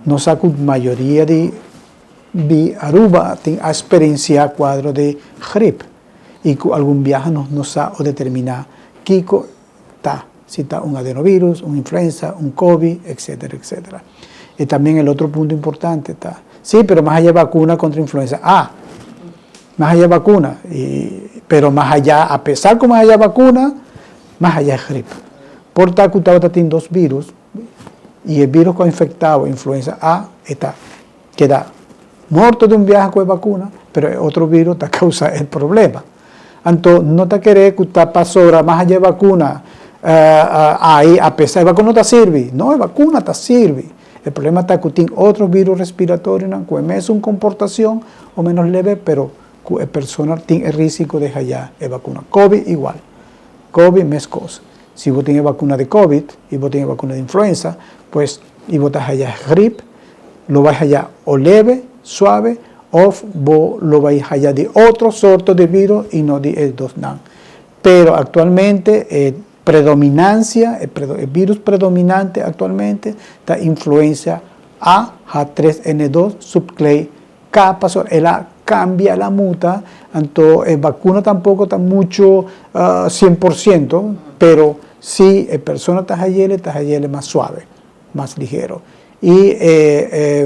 Nós a maioria de Aruba tem a experienciar quadro de gripe. E com algum viaje nos a determinar que está, si está un adenovirus, una influenza, un COVID, etcétera, etcétera. Y también el otro punto importante está, sí, pero más allá vacuna contra influenza A, más allá vacuna, pero más allá, a pesar que más allá vacuna, más allá es gripe. Por tal que usted tiene dos virus, y el virus que ha infectado, influenza A, queda muerto de un viaje con vacuna, pero otro virus está causa el problema. Entonces, no te querés que usted pasó más allá de vacuna, ahí, a pesar de vacuna no te sirve. No, la vacuna te sirve. El problema está que tiene otros virus respiratorios, que es una comportación o menos leve, pero la persona tiene el riesgo de hallar la vacuna. COVID igual. COVID es cosa. Si vos tienes vacuna de COVID y vos tienes vacuna de influenza, pues, y vos te hallar gripe, lo vais a hallar o leve, suave, o vos lo vais a hallar de otro sorto de virus y no de estos no. Pero actualmente, predominancia, el virus predominante actualmente está influenza A, H3N2, subclase K, pasó, ella cambia la muta, entonces vacuna tampoco está mucho 100%, pero sí, la persona está más suave, más ligero. Y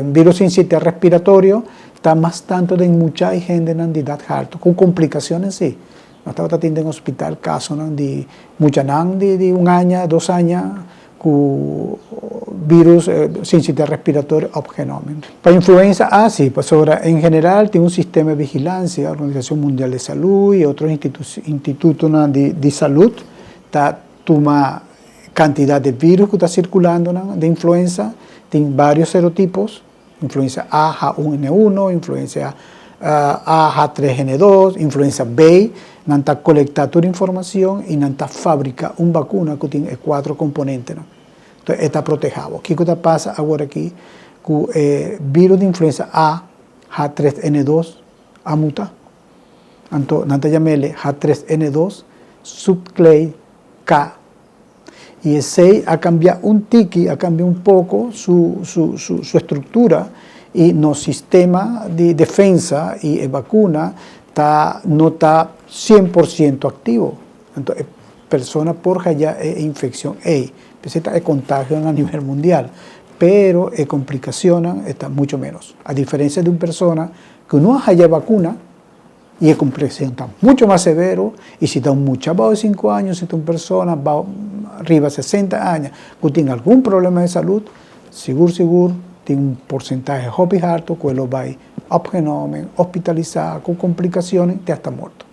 virus sincitial respiratorio está más tanto de mucha gente en edad alta, con complicaciones sí. No estaba teniendo en hospital casos de mucha de 1 año, 2 años, con virus sincitial respiratorio genoma. Para influenza A, sí, pues ahora en general tiene un sistema de vigilancia, la Organización Mundial de Salud y otros institutos de salud, está toma cantidad de virus que está circulando de influenza, tiene varios serotipos, influenza A, H1N1, influenza A, H3N2, influenza B, nanta colectar toda información y nanta fabrica una vacuna que tiene 4 componentes. ¿No? Entonces, está protegido. ¿Qué pasa ahora aquí? Que el virus de influenza A, H3N2, ha mutado. Entonces, nanta llamele H3N2, subclase K. Y ese ha cambiado un tiki, ha cambiado un poco su estructura y no sistema de defensa y vacuna no está 100% activo. Entonces, persona por allá es infección A, es contagio a nivel mundial, pero complicaciones está mucho menos. A diferencia de una persona que no haya vacuna, y la complicación está mucho más severo, y si está un muchacho de 5 años, si está una persona arriba de 60 años, que tiene algún problema de salud, seguro, tiene un porcentaje alto que lo va a hospitalizar con complicaciones y hasta muerto.